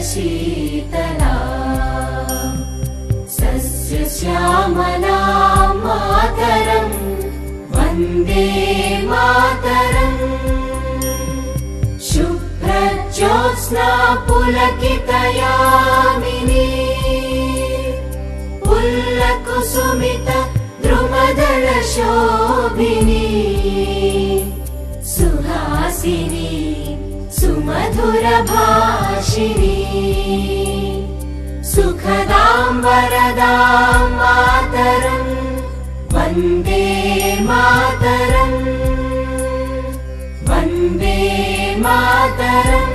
शीतला सस्यश्यामला मातरं वन्दे मातरम् शुभ्रज्योत्स्ना पुलकितयामिनी पुल्लकुसुमित द्रुमदलशोभिनी सुहासिनी सुमधुरभाषिणी सुखदां वरदां मातरं वन्दे मातरम् वन्दे मातरम्।